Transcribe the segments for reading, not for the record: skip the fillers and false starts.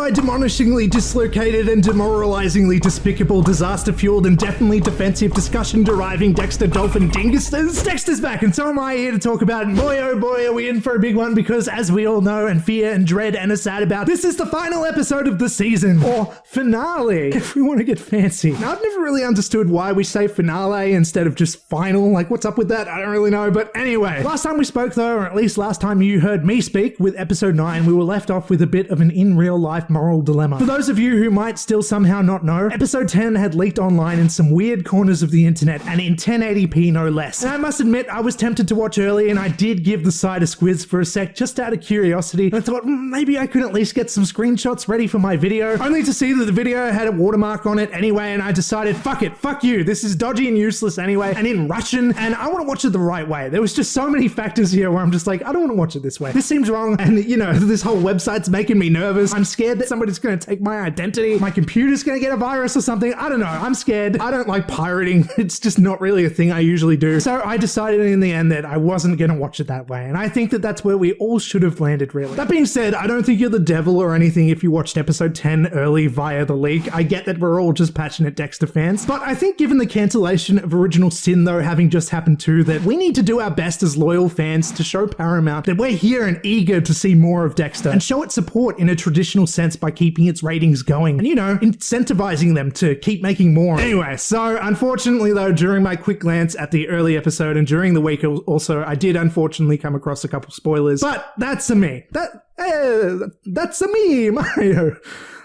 my demolishingly dislocated and demoralizingly despicable, disaster-fueled and definitely defensive discussion-deriving Dexter Dolphin Dingusters? Dexter's back, and so am I here to talk about it. Boy, oh boy, are we in for a big one, because as we all know and fear and dread and are sad about, this is the final episode of the season, or finale, if we want to get fancy. Now, I've never really understood why we say finale instead of just final. Like, what's up with that? I don't really know, but anyway. Last time we spoke, though, or at least last time you heard me speak with episode 9, we were left off with a bit of an in-real-life moral dilemma. For those of you who might still somehow not know, episode 10 had leaked online in some weird corners of the internet, and in 1080p no less. And I must admit, I was tempted to watch early, and I did give the site a squiz for a sec, just out of curiosity. And I thought, maybe I could at least get some screenshots ready for my video, only to see that the video had a watermark on it anyway, and I decided, fuck it, fuck you, this is dodgy and useless anyway, and in Russian, and I want to watch it the right way. There was just so many factors here where I'm just like, I don't want to watch it this way. This seems wrong, and you know, this whole website's making me nervous. I'm scared that somebody's going to take my identity. My computer's going to get a virus or something. I don't know. I'm scared. I don't like pirating. It's just not really a thing I usually do. So I decided in the end that I wasn't going to watch it that way, and I think that that's where we all should have landed, really. That being said, I don't think you're the devil or anything if you watched episode 10 early via the leak. I get that we're all just passionate Dexter fans, but I think given the cancellation of Original Sin, though, having just happened too, that we need to do our best as loyal fans to show Paramount that we're here and eager to see more of Dexter, and show it support in a traditional sense by keeping its ratings going, and, you know, incentivizing them to keep making more. Anyway, so unfortunately, though, during my quick glance at the early episode and during the week also, I did unfortunately come across a couple spoilers, but that's a me. That's a me, Mario.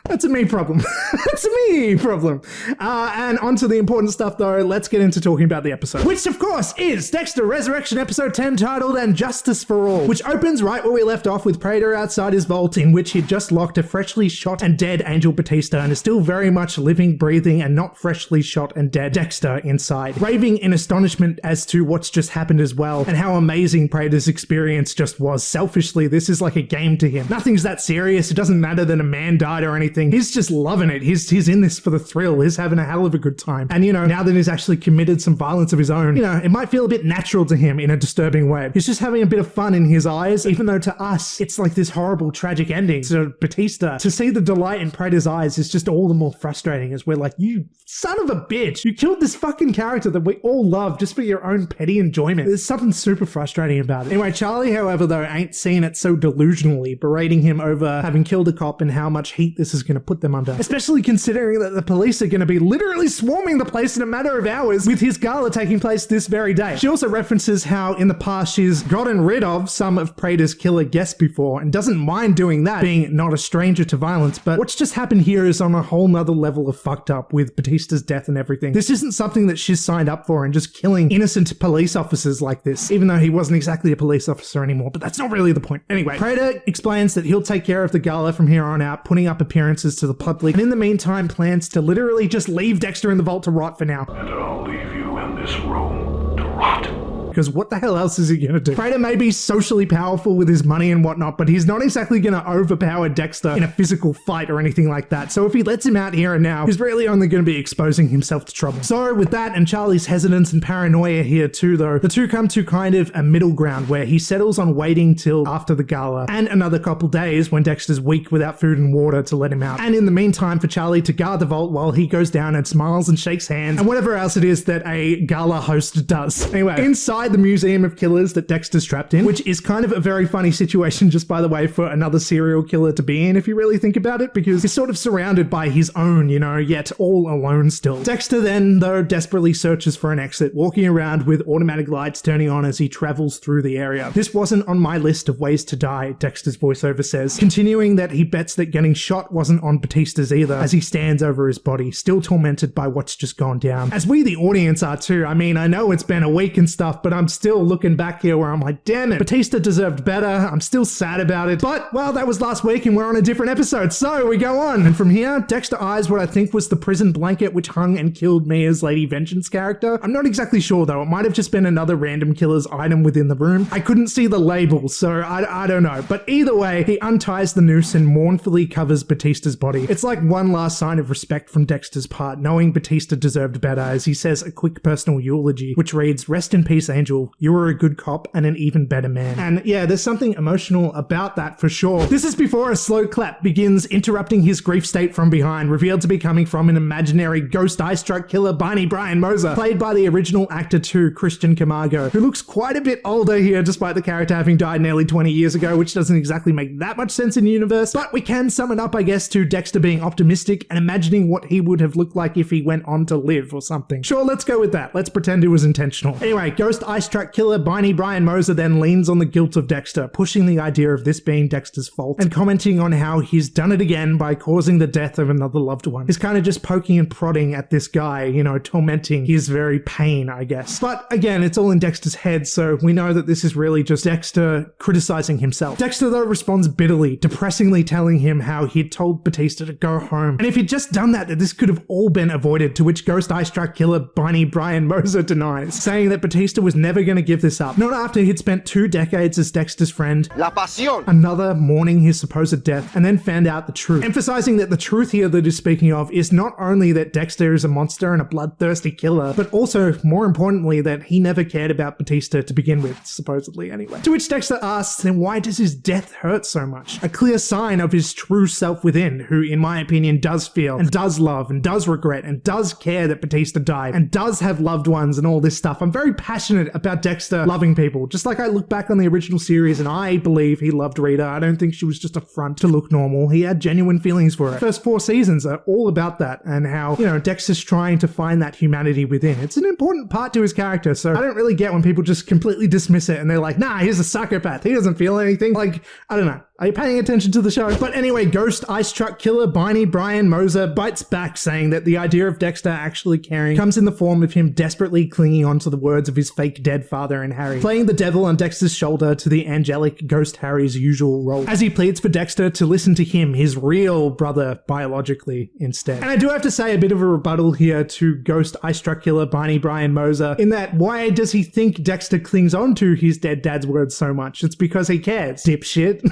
That's a me problem. That's a me problem. And onto the important stuff, though. Let's get into talking about the episode, which, of course, is Dexter Resurrection episode 10, titled And Justice for All, which opens right where we left off with Prater outside his vault, in which he'd just locked a freshly shot and dead Angel Batista and is still very much living, breathing, and not freshly shot and dead Dexter inside, raving in astonishment as to what's just happened as well, and how amazing Prater's experience just was. Selfishly, this is like a game to him. Nothing's that serious. It doesn't matter that a man died or anything. He's just loving it. He's in this for the thrill. He's having a hell of a good time. And, you know, now that he's actually committed some violence of his own, you know, it might feel a bit natural to him in a disturbing way. He's just having a bit of fun in his eyes, even though to us, it's like this horrible, tragic ending. So Batista, to see the delight in Prater's eyes is just all the more frustrating, as we're like, you son of a bitch, you killed this fucking character that we all love just for your own petty enjoyment. There's something super frustrating about it. Anyway, Charlie, however, though, ain't seeing it so delusionally, berating him over having killed a cop and how much heat this is going to put them under, especially considering that the police are going to be literally swarming the place in a matter of hours, with his gala taking place this very day. She also references how in the past she's gotten rid of some of Prater's killer guests before and doesn't mind doing that, being not a stranger to violence. But what's just happened here is on a whole nother level of fucked up, with Batista's death and everything. This isn't something that she's signed up for, and just killing innocent police officers like this, even though he wasn't exactly a police officer anymore, but that's not really the point. Anyway, Prater explains that he'll take care of the gala from here on out, putting up appearances to the public, and in the meantime plans to literally just leave Dexter in the vault to rot for now. And I'll leave you in this room to rot. Because what the hell else is he going to do? Prater may be socially powerful with his money and whatnot, but he's not exactly going to overpower Dexter in a physical fight or anything like that. So if he lets him out here and now, he's really only going to be exposing himself to trouble. So with that and Charlie's hesitance and paranoia here too, though, the two come to kind of a middle ground where he settles on waiting till after the gala and another couple days when Dexter's weak without food and water to let him out. And in the meantime, for Charlie to guard the vault while he goes down and smiles and shakes hands and whatever else it is that a gala host does. Anyway, inside the museum of killers that Dexter's trapped in, which is kind of a very funny situation, just by the way, for another serial killer to be in, if you really think about it, because he's sort of surrounded by his own, you know, yet all alone still. Dexter then, though, desperately searches for an exit, walking around with automatic lights turning on as he travels through the area. This wasn't on my list of ways to die, Dexter's voiceover says, continuing that he bets that getting shot wasn't on Batista's either, as he stands over his body, still tormented by what's just gone down. As we, the audience, are too. I mean, I know it's been a week and stuff, but I'm still looking back here where I'm like, damn it, Batista deserved better. I'm still sad about it. But, well, that was last week and we're on a different episode, so we go on. And from here, Dexter eyes what I think was the prison blanket which hung and killed Mia's Lady Vengeance character. I'm not exactly sure, though. It might have just been another random killer's item within the room. I couldn't see the label, so I don't know. But either way, he unties the noose and mournfully covers Batista's body. It's like one last sign of respect from Dexter's part, knowing Batista deserved better, as he says a quick personal eulogy, which reads, "Rest in peace, Angel. You were a good cop and an even better man. And yeah, there's something emotional about that for sure. This is before a slow clap begins interrupting his grief state from behind, revealed to be coming from an imaginary ghost eye-struck killer Barney Brian Moser, played by the original actor too, Christian Camargo, who looks quite a bit older here despite the character having died nearly 20 years ago, which doesn't exactly make that much sense in the universe, but we can sum it up, I guess, to Dexter being optimistic and imagining what he would have looked like if he went on to live or something. Sure, let's go with that. Let's pretend it was intentional. Anyway, ghost eye-struck killer Barney Brian Moser then leans on the guilt of Dexter, pushing the idea of this being Dexter's fault and commenting on how he's done it again by causing the death of another loved one. He's kind of just poking and prodding at this guy, you know, tormenting his very pain, I guess. But again, it's all in Dexter's head, so we know that this is really just Dexter criticizing himself. Dexter, though, responds bitterly, depressingly telling him how he'd told Batista to go home. And if he'd just done that this could have all been avoided, to which ghost eye-struck killer Barney Brian Moser denies, saying that Batista was never going to give this up. Not after he'd spent 2 decades as Dexter's friend, La Pasión, another mourning his supposed death, and then found out the truth. Emphasizing that the truth here that he's speaking of is not only that Dexter is a monster and a bloodthirsty killer, but also, more importantly, that he never cared about Batista to begin with, supposedly anyway. To which Dexter asks, then why does his death hurt so much? A clear sign of his true self within, who in my opinion does feel and does love and does regret and does care that Batista died and does have loved ones and all this stuff. I'm very passionate about Dexter loving people, just like I look back on the original series and I believe he loved Rita. I don't think she was just a front to look normal. He had genuine feelings for her. First 4 seasons are all about that and how, you know, Dexter's trying to find that humanity within. It's an important part to his character, so I don't really get when people just completely dismiss it and they're like, nah, he's a psychopath. He doesn't feel anything. Like, I don't know. Are you paying attention to the show? But anyway, ghost ice-truck killer Barney Brian Moser bites back, saying that the idea of Dexter actually caring comes in the form of him desperately clinging on to the words of his fake dead father and Harry, playing the devil on Dexter's shoulder to the angelic ghost Harry's usual role, as he pleads for Dexter to listen to him, his real brother, biologically instead. And I do have to say a bit of a rebuttal here to ghost ice-truck killer Barney Brian Moser, in that why does he think Dexter clings on to his dead dad's words so much? It's because he cares, dipshit.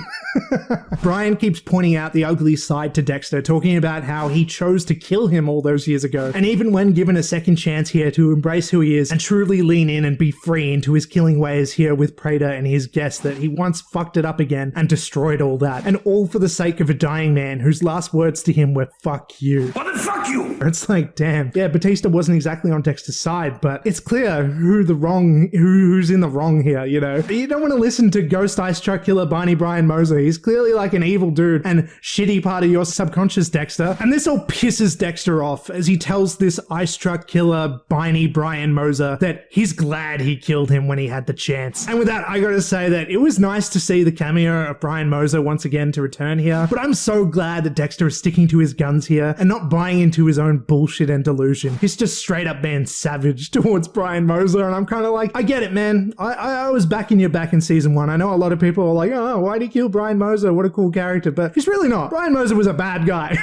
Brian keeps pointing out the ugly side to Dexter, talking about how he chose to kill him all those years ago, and even when given a second chance here to embrace who he is and truly lean in and be free into his killing ways here with Prater and his guess that he once fucked it up again and destroyed all that, and all for the sake of a dying man whose last words to him were fuck you. Well, then fuck you! It's like, damn. Yeah, Batista wasn't exactly on Dexter's side, but it's clear who's in the wrong here, you know? You don't want to listen to ghost ice truck killer Barney Brian Moser. He's clearly like an evil dude and shitty part of your subconscious, Dexter. And this all pisses Dexter off as he tells this ice truck killer Barney Brian Moser that he's glad he killed him when he had the chance. And with that, I gotta say that it was nice to see the cameo of Brian Moser once again to return here, but I'm so glad that Dexter is sticking to his guns here and not buying into his own bullshit and delusion. He's just straight up being savage towards Brian Moser, and I'm kind of like, I get it, man. I was backing you back in season 1. I know a lot of people are like, oh, why'd he kill Brian Moser? What a cool character, but he's really not. Brian Moser was a bad guy.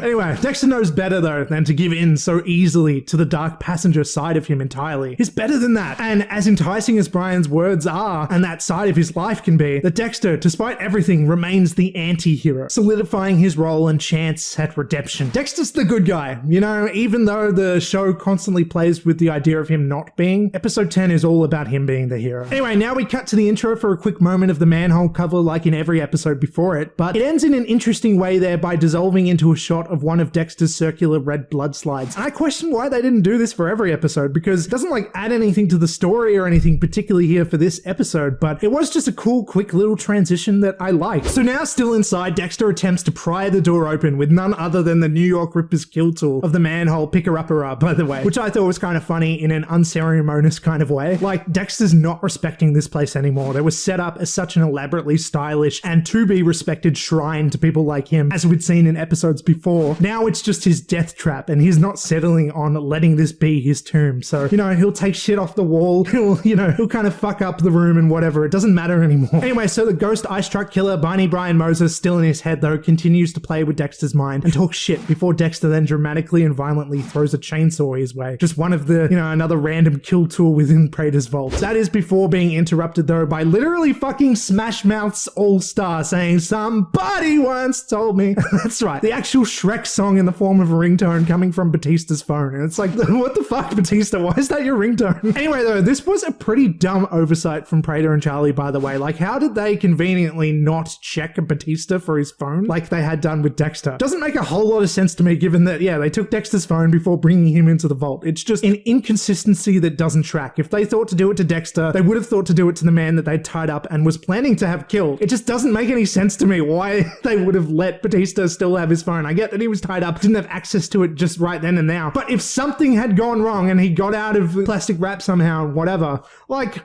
Anyway, Dexter knows better though than to give in so easily to the dark passenger side of him entirely. He's better than that. And as enticing as Brian's words are, and that side of his life can be, that Dexter, despite everything, remains the anti-hero, solidifying his role and chance at redemption. Dexter's the good guy, you know, even though the show constantly plays with the idea of him not being. Episode 10 is all about him being the hero. Anyway, now we cut to the intro for a quick moment of the manhole cover like in every episode before it, but it ends in an interesting way there by dissolving into a shot of one of Dexter's circular red blood slides. And I question why they didn't do this for every episode, because it doesn't like add anything to the story or anything particularly here for this episode, but it was just a cool, quick little transition that I liked. So now still inside, Dexter attempts to pry the door open with none other than the New York Ripper's kill tool of the manhole picker-upper, by the way, which I thought was kind of funny in an unceremonious kind of way. Like, Dexter's not respecting this place anymore. It was set up as such an elaborately stylish and to be respected shrine to people like him, as we'd seen in episodes before. Now it's just his death trap, and he's not settling on letting this be his tomb. So, you know, he'll take shit off the wall, he'll kind of fuck up the room and whatever. It doesn't matter anymore. Anyway, so the ghost ice truck killer Barney Brian Moser, still in his head though, continues to play with Dexter's mind and talk shit before Dexter then dramatically and violently throws a chainsaw his way. Just one of the, another random kill tool within Prater's vault. That is before being interrupted though by literally fucking Smash Mouth's All-Star saying, somebody once told me. That's right. The actual Shrek song in the form of a ringtone coming from Batista's phone. And it's like, what the fuck, Batista? Why is that your ringtone? Anyway though, Also, this was a pretty dumb oversight from Prater and Charlie, by the way. Like, how did they conveniently not check Batista for his phone like they had done with Dexter? Doesn't make a whole lot of sense to me, given that, yeah, they took Dexter's phone before bringing him into the vault. It's just an inconsistency that doesn't track. If they thought to do it to Dexter, they would have thought to do it to the man that they tied up and was planning to have killed. It just doesn't make any sense to me why they would have let Batista still have his phone. I get that he was tied up, didn't have access to it just right then and now. But if something had gone wrong and he got out of plastic wrap somehow, whatever, like,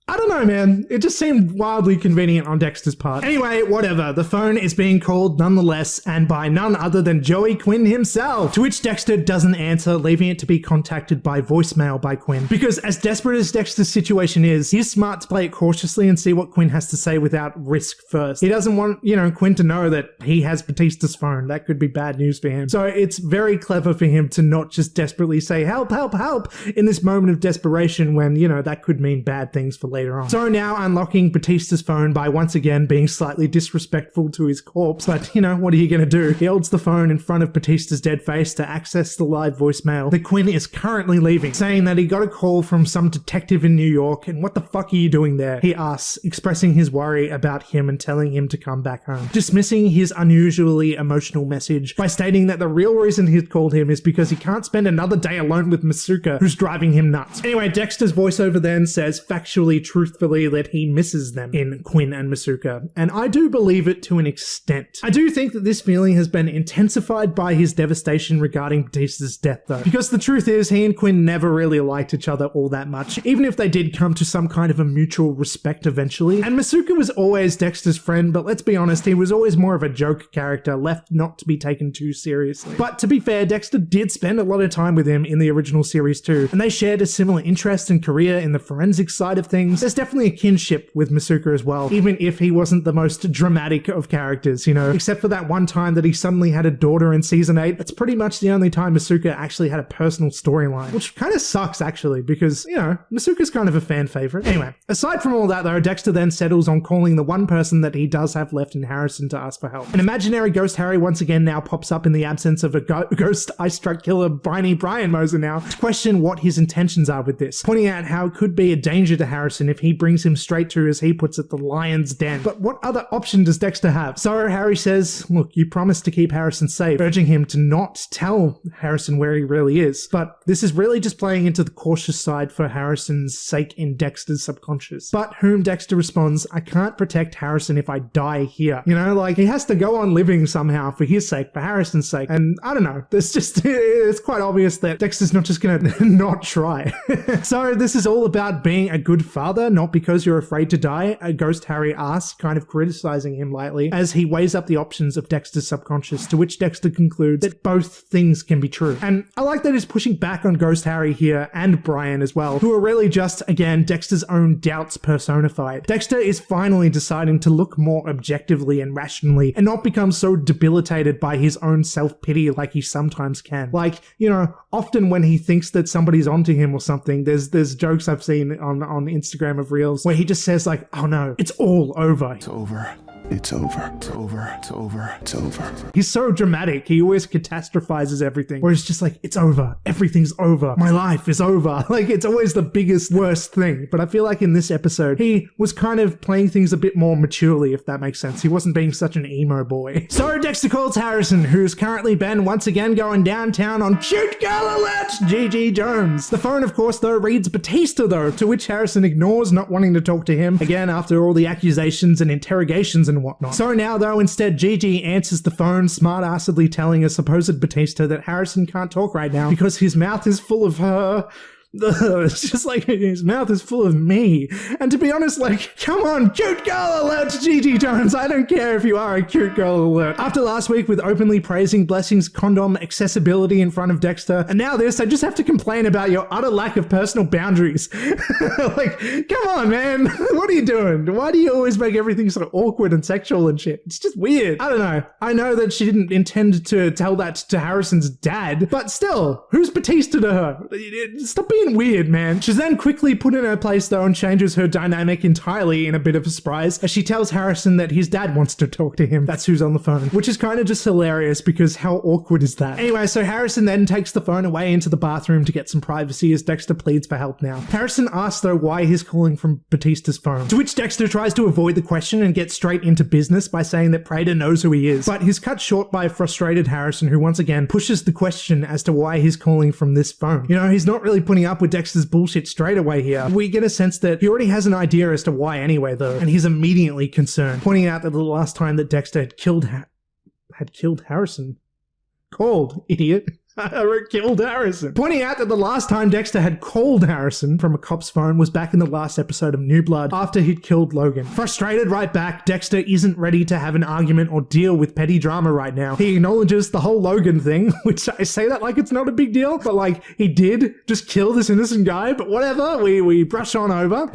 I don't know, man. It just seemed wildly convenient on Dexter's part. Anyway, whatever. The phone is being called nonetheless, and by none other than Joey Quinn himself, to which Dexter doesn't answer, leaving it to be contacted by voicemail by Quinn. Because as desperate as Dexter's situation is, he's smart to play it cautiously and see what Quinn has to say without risk first. He doesn't want, Quinn to know that he has Batista's phone. That could be bad news for him. So it's very clever for him to not just desperately say, help, help, help, in this moment of desperation when, that could mean bad things for later on. So now unlocking Batista's phone by once again being slightly disrespectful to his corpse. But, what are you going to do? He holds the phone in front of Batista's dead face to access the live voicemail that Quinn is currently leaving, saying that he got a call from some detective in New York, and what the fuck are you doing there? He asks, expressing his worry about him and telling him to come back home. Dismissing his unusually emotional message by stating that the real reason he'd called him is because he can't spend another day alone with Masuka, who's driving him nuts. Anyway, Dexter's voiceover then says factually, truthfully, that he misses them in Quinn and Masuka, and I do believe it to an extent. I do think that this feeling has been intensified by his devastation regarding Batista's death, though, because the truth is he and Quinn never really liked each other all that much, even if they did come to some kind of a mutual respect eventually. And Masuka was always Dexter's friend, but let's be honest, he was always more of a joke character, left not to be taken too seriously. But to be fair, Dexter did spend a lot of time with him in the original series too, and they shared a similar interest and career in the forensic side of things. There's definitely a kinship with Masuka as well, even if he wasn't the most dramatic of characters, except for that one time that he suddenly had a daughter in season 8. That's pretty much the only time Masuka actually had a personal storyline, which kind of sucks actually, because, Masuka's kind of a fan favorite. Anyway, aside from all that though, Dexter then settles on calling the one person that he does have left in Harrison to ask for help. An imaginary ghost Harry once again now pops up in the absence of a ghost ice truck killer Brian Moser now to question what his intentions are with this, pointing out how it could be a danger to Harrison if he brings him straight to, as he puts it, the lion's den. But what other option does Dexter have? So Harry says, look, you promised to keep Harrison safe, urging him to not tell Harrison where he really is. But this is really just playing into the cautious side for Harrison's sake in Dexter's subconscious. But whom Dexter responds, I can't protect Harrison if I die here. He has to go on living somehow for his sake, for Harrison's sake. And I don't know, it's quite obvious that Dexter's not just gonna not try. So this is all about being a good father, not because you're afraid to die, a ghost Harry asks, kind of criticizing him lightly, as he weighs up the options of Dexter's subconscious, to which Dexter concludes that both things can be true. And I like that he's pushing back on ghost Harry here, and Brian as well, who are really just, again, Dexter's own doubts personified. Dexter is finally deciding to look more objectively and rationally, and not become so debilitated by his own self-pity like he sometimes can. Often when he thinks that somebody's onto him or something, there's jokes I've seen on Instagram of Reels where he just says like, oh no, it's all over. It's over. It's over. It's over. It's over. It's over. He's so dramatic. He always catastrophizes everything. Where it's just like, it's over. Everything's over. My life is over. Like, it's always the biggest, worst thing. But I feel like in this episode, he was kind of playing things a bit more maturely, if that makes sense. He wasn't being such an emo boy. So Dexter calls Harrison, who's currently been once again going downtown on cute gala let's Gigi Jones. The phone, of course, though, reads Batista, though, to which Harrison ignores, not wanting to talk to him, again, after all the accusations and interrogations and whatnot. So now, though, instead Gigi answers the phone, smart-assedly telling a supposed Batista that Harrison can't talk right now because his mouth is full of her. It's just like his mouth is full of me. And to be honest, like, come on, cute girl alert, Gigi Jones. I don't care if you are a cute girl alert. After last week with openly praising Blessing's condom accessibility in front of Dexter, and now this, I just have to complain about your utter lack of personal boundaries. Like, come on, man. What are you doing? Why do you always make everything sort of awkward and sexual and shit? It's just weird. I don't know. I know that she didn't intend to tell that to Harrison's dad, but still, who's Batista to her? Stop being being weird, man. She's then quickly put in her place though and changes her dynamic entirely in a bit of a surprise as she tells Harrison that his dad wants to talk to him. That's who's on the phone, which is kind of just hilarious because how awkward is that? Anyway, so Harrison then takes the phone away into the bathroom to get some privacy as Dexter pleads for help now. Harrison asks though why he's calling from Batista's phone, to which Dexter tries to avoid the question and get straight into business by saying that Prater knows who he is, but he's cut short by a frustrated Harrison who once again pushes the question as to why he's calling from this phone. You know, he's not really putting up with Dexter's bullshit straight away here. We get a sense that he already has an idea as to why anyway though, and he's immediately concerned, pointing out that the last time that Dexter had killed Harrison. Called, idiot. Killed Harrison. Pointing out that the last time Dexter had called Harrison from a cop's phone was back in the last episode of New Blood after he'd killed Logan. Frustrated right back, Dexter isn't ready to have an argument or deal with petty drama right now. He acknowledges the whole Logan thing, which I say that like it's not a big deal, but like he did just kill this innocent guy, but whatever, we brush on over.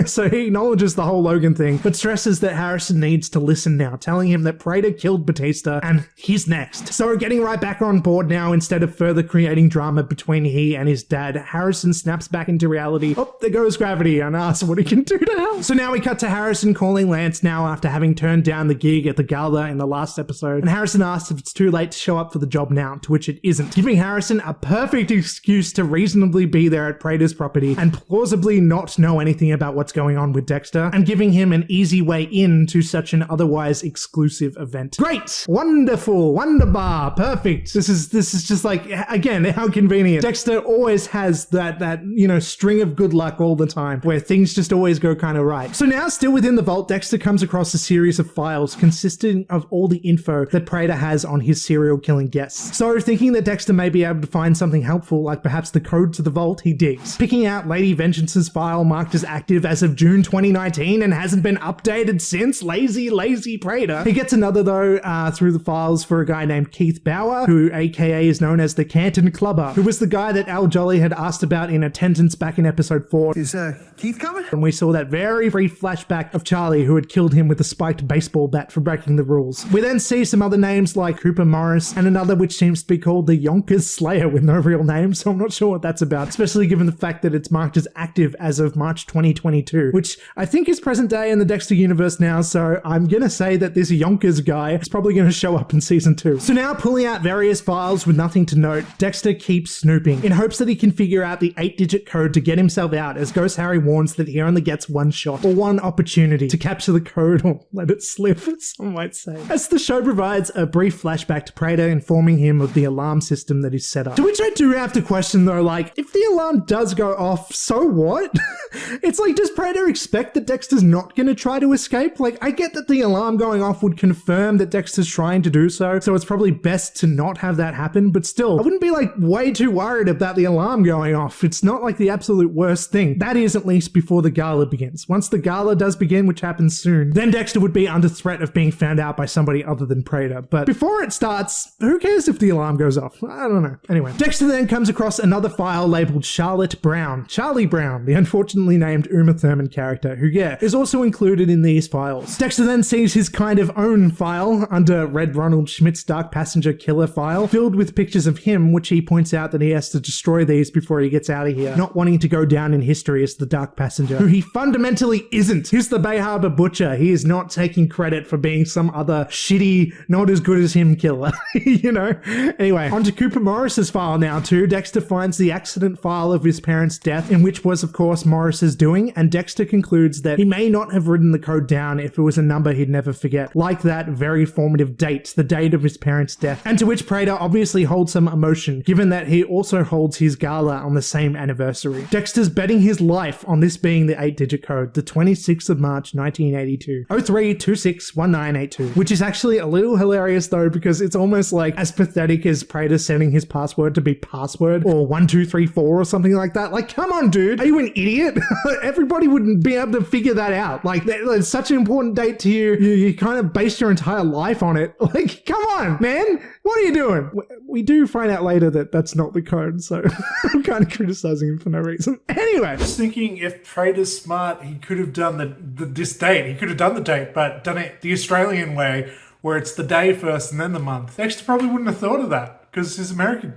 So he acknowledges the whole Logan thing, but stresses that Harrison needs to listen now, telling him that Prater killed Batista and he's next. So getting right back on board now, instead of further creating drama between he and his dad, Harrison snaps back into reality. Oh, there goes gravity, and asks what he can do to help. So now we cut to Harrison calling Lance now after having turned down the gig at the gala in the last episode, and Harrison asks if it's too late to show up for the job now, to which it isn't, giving Harrison a perfect excuse to reasonably be there at Prater's property and plausibly not know anything about what's going on with Dexter, and giving him an easy way in to such an otherwise exclusive event. Great! Wonderful! Wonderbar! Perfect! This is just like, again, how convenient. Dexter always has that you know, string of good luck all the time where things just always go kind of right. So now, still within the vault, Dexter comes across a series of files consisting of all the info that Prater has on his serial killing guests. So thinking that Dexter may be able to find something helpful, like perhaps the code to the vault, he digs. Picking out Lady Vengeance's file marked as active as of June 2019 and hasn't been updated since. Lazy Prater. He gets another though through the files for a guy named Keith Bauer, who aka is known as the Canton Clubber, who was the guy that Al Jolly had asked about in attendance back in episode 4. Is Keith coming? And we saw that very brief flashback of Charlie, who had killed him with a spiked baseball bat for breaking the rules. We then see some other names like Cooper Morris and another which seems to be called the Yonkers Slayer with no real name, so I'm not sure what that's about, especially given the fact that it's marked as active as of March 2022, which I think is present day in the Dexter universe now, so I'm gonna say that this Yonkers guy is probably gonna show up in season 2. So now, pulling out various files with nothing to note, Dexter keeps snooping in hopes that he can figure out the 8-digit code to get himself out, as Ghost Harry warns that he only gets one shot or one opportunity to capture the code or let it slip, some might say. As the show provides a brief flashback to Prater informing him of the alarm system that is set up. To which I do have to question though, like, if the alarm does go off, so what? It's like, does Prater expect that Dexter's not going to try to escape? Like, I get that the alarm going off would confirm that Dexter's trying to do so it's probably best to not have that happen, but still, I wouldn't be like way too worried about the alarm going off. It's not like the absolute worst thing. That is at least before the gala begins. Once the gala does begin, which happens soon, then Dexter would be under threat of being found out by somebody other than Prater. But before it starts, who cares if the alarm goes off? I don't know. Anyway, Dexter then comes across another file labeled Charlie Brown, the unfortunately named Uma Thurman character, who, is also included in these files. Dexter then sees his kind of own file under Red Ronald Schmidt's Dark Passenger Killer file, filled with pictures of him, which he points out that he has to destroy these before he gets out of here, not wanting to go down in history as the Dark Passenger, who he fundamentally isn't. He's the Bay Harbour Butcher. He is not taking credit for being some other shitty, not as good as him killer, you know? Anyway, onto Cooper Morris's file now too. Dexter finds the accident file of his parents' death, in which was of course Morris's doing, and Dexter concludes that he may not have written the code down if it was a number he'd never forget, like that very formative date, the date of his parents' death, and to which Prater obviously holds some emotion, given that he also holds his gala on the same anniversary. Dexter's betting his life on this being the 8-digit code, the 26th of March 1982, 03261982, which is actually a little hilarious though, because it's almost like as pathetic as Prater setting his password to be password or 1234 or something like that. Like, come on, dude, are you an idiot? Everybody wouldn't be able to figure that out. Like, it's such an important date to you. You kind of base your entire life on it. Like, come on, man. What are you doing? We do find out later that that's not the code, so I'm kind of criticizing him for no reason. Anyway, I was thinking if Prater's smart, he could have done this date. He could have done the date, but done it the Australian way, where it's the day first and then the month. Dexter probably wouldn't have thought of that, because he's American.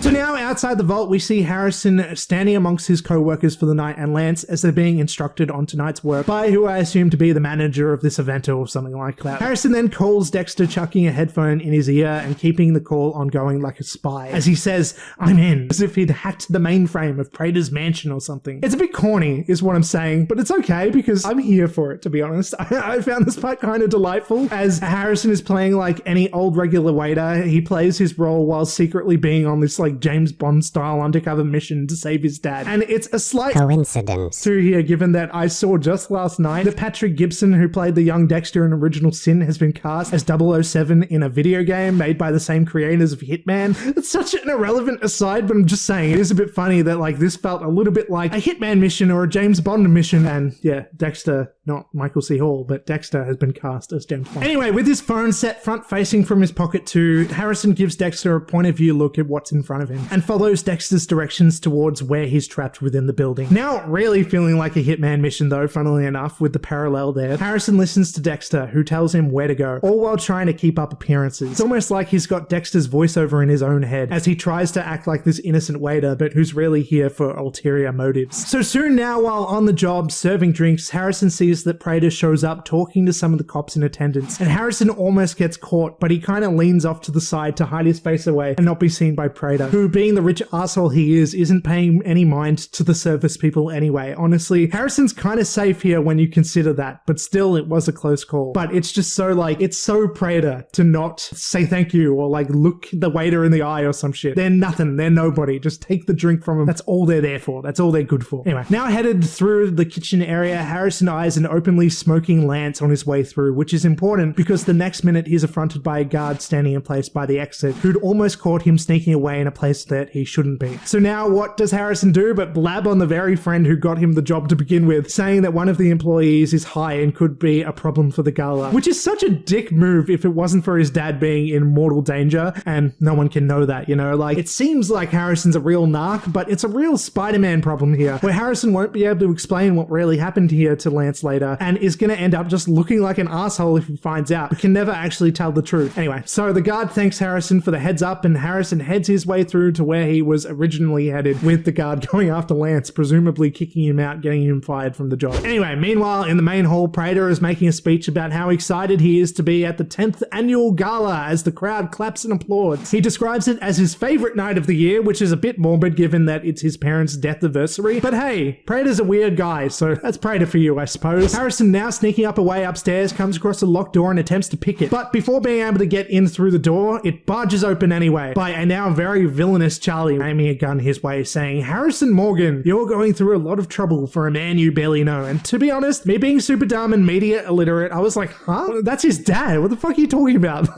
So now outside the vault, we see Harrison standing amongst his co-workers for the night and Lance as they're being instructed on tonight's work by who I assume to be the manager of this event or something like that. Harrison then calls Dexter, chucking a headphone in his ear and keeping the call ongoing like a spy, as he says, "I'm in," as if he'd hacked the mainframe of Prater's mansion or something. It's a bit corny, is what I'm saying, but it's okay because I'm here for it, to be honest. I found this part kind of delightful, as Harrison is playing like any old regular waiter. He plays his role while secretly being on this like James Bond style undercover mission to save his dad. And it's a slight coincidence too here, given that I saw just last night that Patrick Gibson, who played the young Dexter in Original Sin, has been cast as 007 in a video game made by the same creators of Hitman. It's such an irrelevant aside, but I'm just saying it is a bit funny that like this felt a little bit like a Hitman mission or a James Bond mission, and yeah, Dexter, not Michael C. Hall, but Dexter has been cast as James Bond. Anyway, with his phone set front facing from his pocket too, Harrison gives Dexter a point of view look at what's in front of him and follows Dexter's directions towards where he's trapped within the building. Now really feeling like a Hitman mission though, funnily enough, with the parallel there. Harrison listens to Dexter, who tells him where to go, all while trying to keep up appearances. It's almost like he's got Dexter's voiceover in his own head as he tries to act like this innocent waiter, but who's really here for ulterior motives. So soon now, while on the job serving drinks, Harrison sees that Prater shows up talking to some of the cops in attendance, and Harrison almost gets caught, but he kind of leans off to the side to hide his face away and not be seen by Prater, who, being the rich asshole he is, isn't paying any mind to the service people anyway. Honestly, Harrison's kind of safe here when you consider that, but still it was a close call. But it's just so like, it's so Prater to not say thank you or like look the waiter in the eye or some shit. They're nothing, they're nobody. Just take the drink from them. That's all they're there for. That's all they're good for. Anyway, now headed through the kitchen area, Harrison eyes an openly smoking Lance on his way through, which is important because the next minute he's affronted by a guard standing in place by the exit who'd almost caught him sneaking away in a place that he shouldn't be. So now what does Harrison do but blab on the very friend who got him the job to begin with, saying that one of the employees is high and could be a problem for the gala, which is such a dick move if it wasn't for his dad being in mortal danger, and no one can know that, you know? Like, it seems like Harrison's a real narc, but it's a real Spider-Man problem here, where Harrison won't be able to explain what really happened here to Lance later, and is gonna end up just looking like an asshole if he finds out, but can never actually tell the truth. Anyway, so the guard thanks Harrison for the heads up, and Harrison heads his way through to where he was originally headed, with the guard going after Lance, presumably kicking him out, getting him fired from the job. Anyway, meanwhile, in the main hall, Prater is making a speech about how excited he is to be at the 10th annual gala as the crowd claps and applauds. He describes it as his favorite night of the year, which is a bit morbid given that it's his parents' death anniversary. But hey, Prater's a weird guy, so that's Prater for you, I suppose. Harrison, now sneaking up a way upstairs, comes across a locked door and attempts to pick it. But before being able to get in through the door, it barges open anyway by a now very villainous Charlie aiming a gun his way, saying, "Harrison Morgan, you're going through a lot of trouble for a man you barely know." And to be honest, me being super dumb and media illiterate, I was like, huh? That's his dad. What the fuck are you talking about?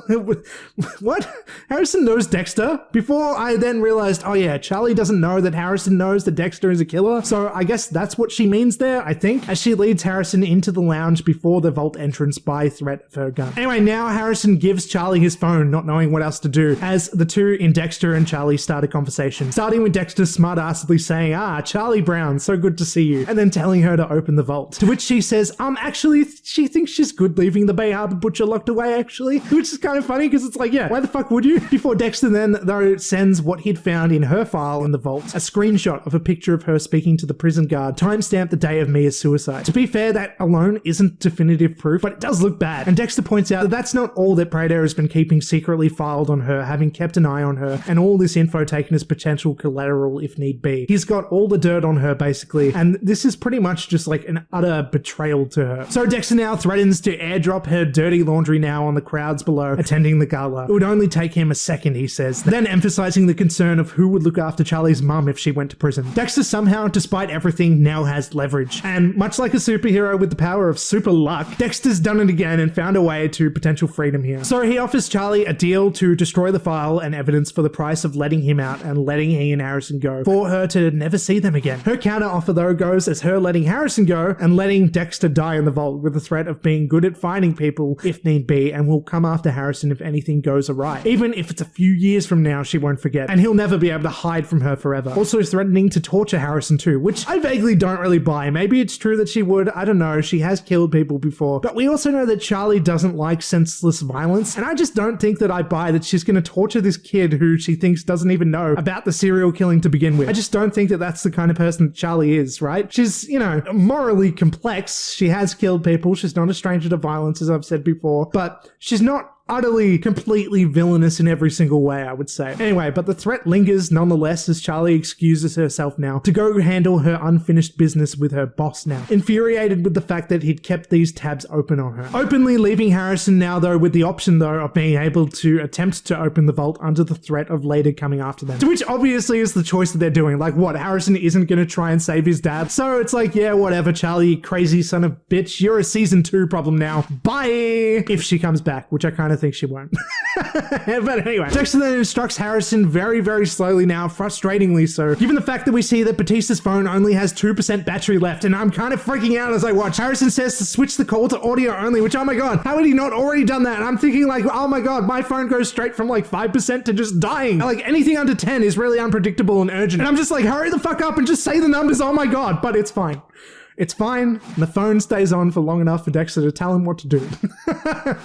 What? Harrison knows Dexter? Before I then realized, oh yeah, Charlie doesn't know that Harrison knows that Dexter is a killer. So I guess that's what she means there, I think, as she leads Harrison into the lounge before the vault entrance by threat of her gun. Anyway, now Harrison gives Charlie his phone, not knowing what else to do, as the two in Dexter and Charlie start a conversation, starting with Dexter smartassedly saying, "Charlie Brown, so good to see you," and then telling her to open the vault, to which she says, actually, she thinks she's good leaving the Bay Harbour Butcher locked away, actually, which is kind of funny because it's like, yeah, why the fuck would you? Before Dexter then, though, sends what he'd found in her file in the vault, a screenshot of a picture of her speaking to the prison guard, timestamped the day of Mia's suicide. To be fair, that alone isn't definitive proof, but it does look bad, and Dexter points out that that's not all that Prater has been keeping secretly filed on her, having kept an eye on her, and all this info taken as potential collateral if need be. He's got all the dirt on her, basically, and this is pretty much just like an utter betrayal to her. So Dexter now threatens to airdrop her dirty laundry now on the crowds below attending the gala. It would only take him a second, he says, then emphasizing the concern of who would look after Charlie's mum if she went to prison. Dexter somehow, despite everything, now has leverage, and much like a superhero with the power of super luck, Dexter's done it again and found a way to potential freedom here. So he offers Charlie a deal to destroy the file and evidence for the price of letting him out and letting he and Harrison go, for her to never see them again. Her counter offer though goes as her letting Harrison go and letting Dexter die in the vault, with the threat of being good at finding people if need be, and will come after Harrison if anything goes awry. Even if it's a few years from now, she won't forget, and he'll never be able to hide from her forever. Also threatening to torture Harrison too, which I vaguely don't really buy. Maybe it's true that she would, I don't know, she has killed people before, but we also know that Charlie doesn't like senseless violence, and I just don't think that I buy that she's gonna torture this kid who she thinks doesn't doesn't even know about the serial killing to begin with. I just don't think that that's the kind of person that Charlie is, right? She's, morally complex. She has killed people. She's not a stranger to violence, as I've said before, but she's not utterly, completely villainous in every single way, I would say. Anyway, but the threat lingers nonetheless as Charlie excuses herself now to go handle her unfinished business with her boss now, infuriated with the fact that he'd kept these tabs open on her. Openly leaving Harrison now, though, with the option, though, of being able to attempt to open the vault under the threat of later coming after them. To which obviously is the choice that they're doing. Like, what, Harrison isn't going to try and save his dad? So it's like, yeah, whatever, Charlie, you crazy son of a bitch. You're a season 2 problem now. Bye! If she comes back, which I kind of think she won't. But anyway, Dexter then instructs Harrison very, very slowly now, frustratingly so, given the fact that we see that Batista's phone only has 2% battery left, and I'm kind of freaking out as I watch. Harrison says to switch the call to audio only, which, oh my god, how had he not already done that? And I'm thinking like, oh my god, my phone goes straight from like 5% to just dying. Like anything under 10 is really unpredictable and urgent. And I'm just like, hurry the fuck up and just say the numbers, oh my god, but it's fine. It's fine. The phone stays on for long enough for Dexter to tell him what to do.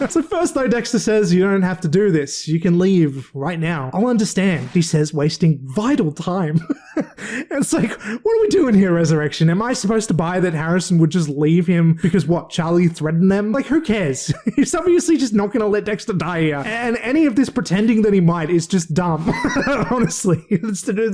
So first though, Dexter says, you don't have to do this. You can leave right now. I'll understand, he says, wasting vital time. It's like, what are we doing here, Resurrection? Am I supposed to buy that Harrison would just leave him because what, Charlie threatened them? Like, who cares? He's obviously just not going to let Dexter die here. And any of this pretending that he might is just dumb. Honestly.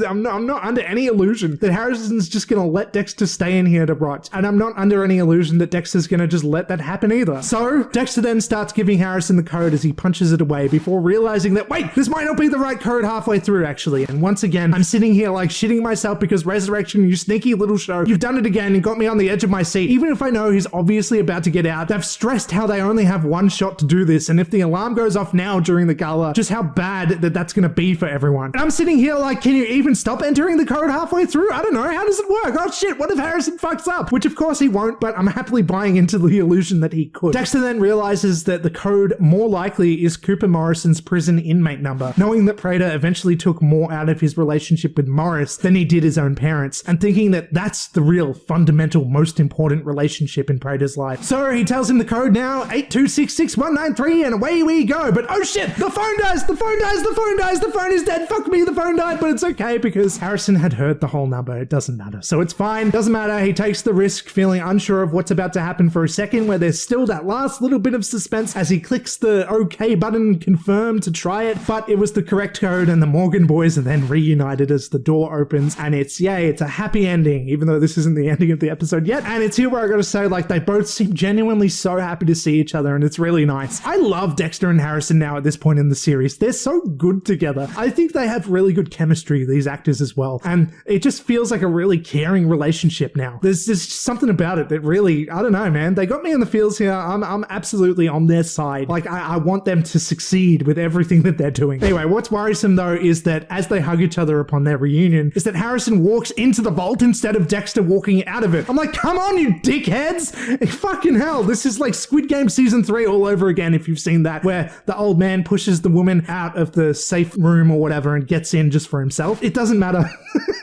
I'm not under any illusion that Harrison's just going to let Dexter stay in here to rot. And I'm not under any illusion that Dexter's going to just let that happen either. So Dexter then starts giving Harrison the code as he punches it away before realizing that, wait, this might not be the right code halfway through actually. And once again, I'm sitting here like shitting myself because Resurrection, you sneaky little show, you've done it again and got me on the edge of my seat. Even if I know he's obviously about to get out, they've stressed how they only have one shot to do this. And if the alarm goes off now during the gala, just how bad that's going to be for everyone. And I'm sitting here like, can you even stop entering the code halfway through? I don't know. How does it work? Oh shit, what if Harrison fucks up? Which of course he won't, but I'm happily buying into the illusion that he could. Dexter then realizes that the code more likely is Cooper Morrison's prison inmate number, knowing that Prater eventually took more out of his relationship with Morris than he did his own parents, and thinking that that's the real fundamental, most important relationship in Prater's life. So he tells him the code now, 8266193, and away we go. But oh shit, the phone dies, the phone dies, the phone dies, the phone is dead, fuck me, the phone died, but it's okay because Harrison had heard the whole number. It doesn't matter. So it's fine, doesn't matter. He takes the risk, feeling unsure of what's about to happen for a second, where there's still that last little bit of suspense as he clicks the OK button, confirm to try it, but it was the correct code, and the Morgan boys are then reunited as the door opens, and it's a happy ending, even though this isn't the ending of the episode yet. And it's here where I gotta say, like, they both seem genuinely so happy to see each other, and it's really nice. I love Dexter and Harrison now at this point in the series. They're so good together. I think they have really good chemistry, these actors as well, and it just feels like a really caring relationship now. There's something about it that really, I don't know, man, they got me in the feels here. I'm absolutely on their side. Like, I want them to succeed with everything that they're doing. Anyway, what's worrisome though is that as they hug each other upon their reunion, is that Harrison walks into the vault instead of Dexter walking out of it. I'm like, come on, you dickheads! Fucking hell, this is like Squid Game season 3 all over again, if you've seen that, where the old man pushes the woman out of the safe room or whatever and gets in just for himself. It doesn't matter.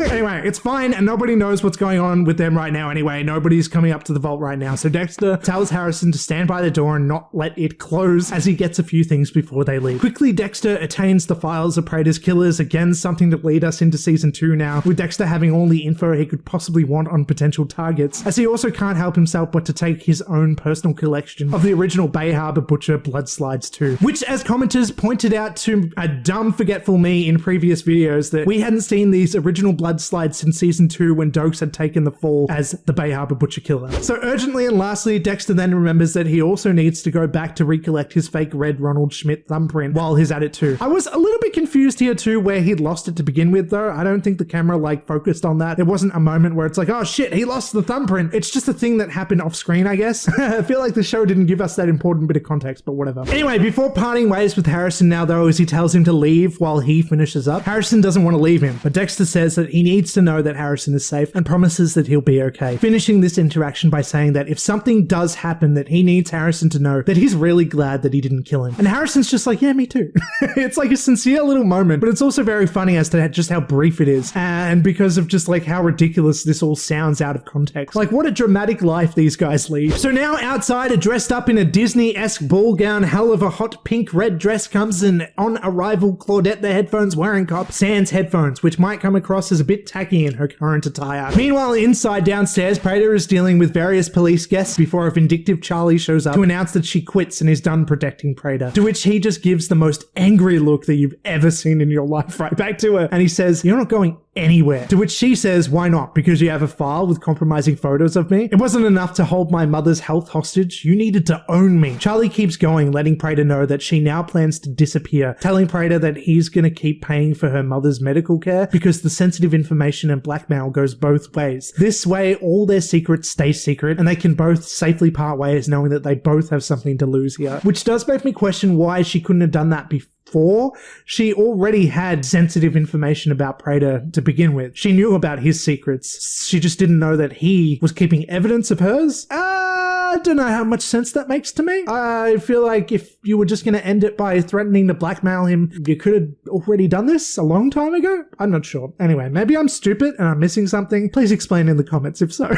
Anyway, it's fine, and nobody knows what's going on with them right now anyway. Nobody's coming up to the vault right now. So Dexter tells Harrison to stand by the door and not let it close as he gets a few things before they leave. Quickly, Dexter attains the files of Prater's killers, again something to lead us into season 2 now, with Dexter having all the info he could possibly want on potential targets, as he also can't help himself but to take his own personal collection of the original Bay Harbour Butcher blood slides too, which, as commenters pointed out to a dumb forgetful me in previous videos, that we hadn't seen these original blood slides since season 2 when Dokes had taken the fall as the Bay Harbour Butcher killer. So urgently and lastly, Dexter then remembers that he also needs to go back to recollect his fake red Ronald Schmidt thumbprint while he's at it too. I was a little bit confused here too where he'd lost it to begin with though. I don't think the camera like focused on that. There wasn't a moment where it's like, oh shit, he lost the thumbprint. It's just a thing that happened off screen, I guess. I feel like the show didn't give us that important bit of context, but whatever. Anyway, before parting ways with Harrison now though, as he tells him to leave while he finishes up, Harrison doesn't want to leave him, but Dexter says that he needs to know that Harrison is safe and promises that he'll be okay, finishing this interaction by saying that if something does happen, that he needs Harrison to know that he's really glad that he didn't kill him. And Harrison's just like, yeah, me too. It's like a sincere little moment, but it's also very funny as to just how brief it is. and because of just like how ridiculous this all sounds out of context. Like, what a dramatic life these guys lead. So now outside, dressed up in a Disney-esque ball gown, hell of a hot pink red dress, comes an on arrival Claudette the headphones wearing cop, sans headphones, which might come across as a bit tacky in her current attire. Meanwhile, inside downstairs, Prater is dealing with various police guests before a vindictive Charlie shows up to announce that she quits and is done protecting Prater, to which he just gives the most angry look that you've ever seen in your life right back to her, and he says, "You're not going anywhere." To which she says, "Why not? Because you have a file with compromising photos of me? It wasn't enough to hold my mother's health hostage. You needed to own me." Charlie keeps going, letting Prater know that she now plans to disappear, telling Prater that he's going to keep paying for her mother's medical care because the sensitive information and blackmail goes both ways. This way, all their secrets stay secret and they can both safely part ways knowing that they both have something to lose here. Which does make me question why she couldn't have done that before. She already had sensitive information about Prater to begin with. She knew about his secrets. She just didn't know that he was keeping evidence of hers. I don't know how much sense that makes to me. I feel like if you were just going to end it by threatening to blackmail him, you could have already done this a long time ago. I'm not sure. Anyway, maybe I'm stupid and I'm missing something. Please explain in the comments if so.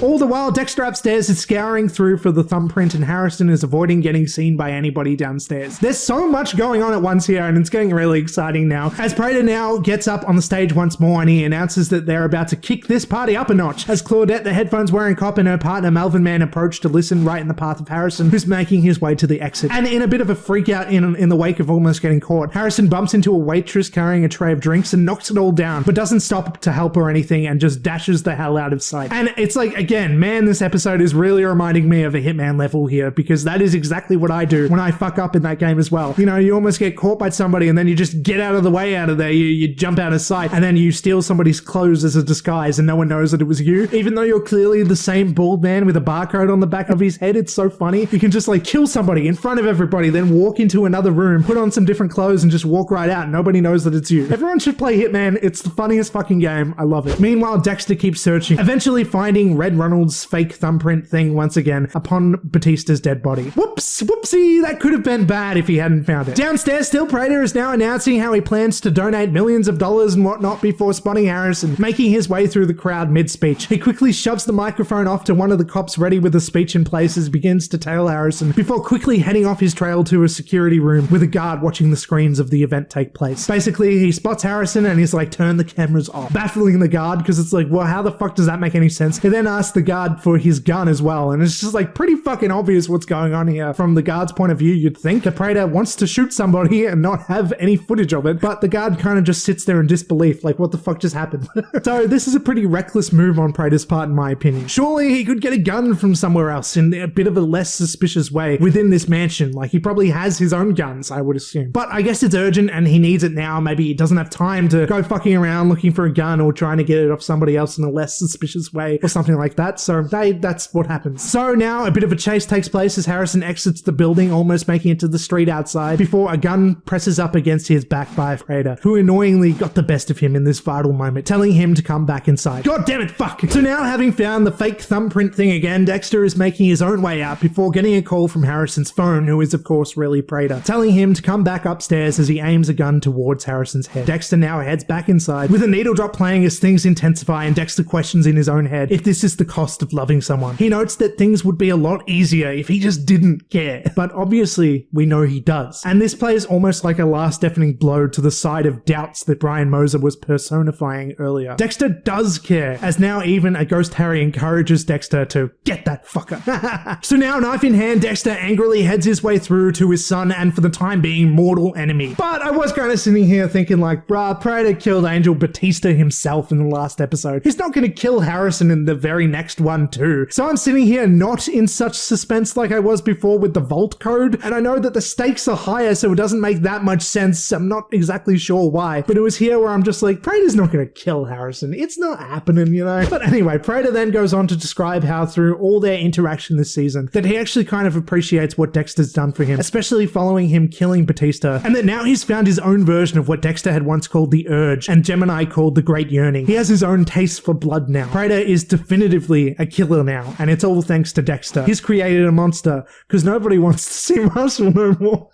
All the while, Dexter upstairs is scouring through for the thumbprint and Harrison is avoiding getting seen by anybody downstairs. There's so much going on at once here and it's getting really exciting now. As Prater now gets up on the stage once more and he announces that they're about to kick this party up a notch as Claudette, the headphones wearing cop, and her partner Melvin Man approach to listen right in the path of Harrison, who's making his way to the exit. And in a bit of a freak out in the wake of almost getting caught, Harrison bumps into a waitress carrying a tray of drinks and knocks it all down, but doesn't stop to help or anything and just dashes the hell out of sight. And it's like, again, man, this episode is really reminding me of a Hitman level here because that is exactly what I do when I fuck up in that game as well. You know, you almost get caught by somebody and then you just get out of the way out of there. You jump out of sight and then you steal somebody's clothes as a disguise and no one knows that it was you, even though you're clearly the same bald man with a barcode on the back of his head. It's so funny. You can just like kill somebody in front of everybody, then walk into another room, put on some different clothes and just walk right out. Nobody knows that it's you. Everyone should play Hitman. It's the funniest fucking game. I love it. Meanwhile, Dexter keeps searching, eventually finding Red Ronald's fake thumbprint thing once again upon Batista's dead body. Whoopsie, that could have been bad if he hadn't found it. Downstairs still, Prater is now announcing how he plans to donate millions of dollars and whatnot before spotting Harrison, making his way through the crowd mid-speech. He quickly shoves the microphone off to one of the cops ready with a speech in place as he begins to tail Harrison before quickly heading off his trail to a security room with a guard watching the screens of the event take place. Basically, he spots Harrison and he's like, turn the cameras off, baffling the guard because it's like, well, how the fuck does that make any sense? He then asks the guard for his gun as well, and it's just like pretty fucking obvious what's going on here. From the guard's point of view, you'd think that Prater wants to shoot somebody and not have any footage of it, but the guard kind of just sits there in disbelief, like what the fuck just happened? So this is a pretty reckless move on Prater's part in my opinion. Surely he could get a gun from somewhere else in a bit of a less suspicious way within this mansion. Like he probably has his own guns, I would assume. But I guess it's urgent and he needs it now. Maybe he doesn't have time to go fucking around looking for a gun or trying to get it off somebody else in a less suspicious way or something like that. So that's what happens. So now a bit of a chase takes place as Harrison exits the building, almost making it to the street outside before a gun presses up against his back by Prater, who annoyingly got the best of him in this vital moment, telling him to come back inside. God damn it, fuck! So now, having found the fake thumbprint thing again, Dexter is making his own way out before getting a call from Harrison's phone, who is of course really Prater, telling him to come back upstairs as he aims a gun towards Harrison's head. Dexter now heads back inside with a needle drop playing as things intensify, and Dexter questions in his own head if this is the cost of loving someone. He notes that things would be a lot easier if he just didn't care, but obviously we know he does. And this plays almost like a last deafening blow to the side of doubts that Brian Moser was personifying earlier. Dexter does care, as now even a Ghost Harry encourages Dexter to get that fucker. So now, knife in hand, Dexter angrily heads his way through to his son and for the time being mortal enemy. But I was kind of sitting here thinking like, bruh, Prater killed Angel Batista himself in the last episode. He's not going to kill Harrison in the very next one too. So I'm sitting here not in such suspense like I was before with the vault code, and I know that the stakes are higher, so it doesn't make that much sense. I'm not exactly sure why, but it was here where I'm just like, Prater's not going to kill Harrison. It's not happening, you know? But anyway, Prater then goes on to describe how through all their interaction this season, that he actually kind of appreciates what Dexter's done for him, especially following him killing Batista, and that now he's found his own version of what Dexter had once called the urge, and Gemini called the great yearning. He has his own taste for blood now. Prater is definitively a killer now, and it's all thanks to Dexter. He's created a monster, because nobody wants to see Russell no more.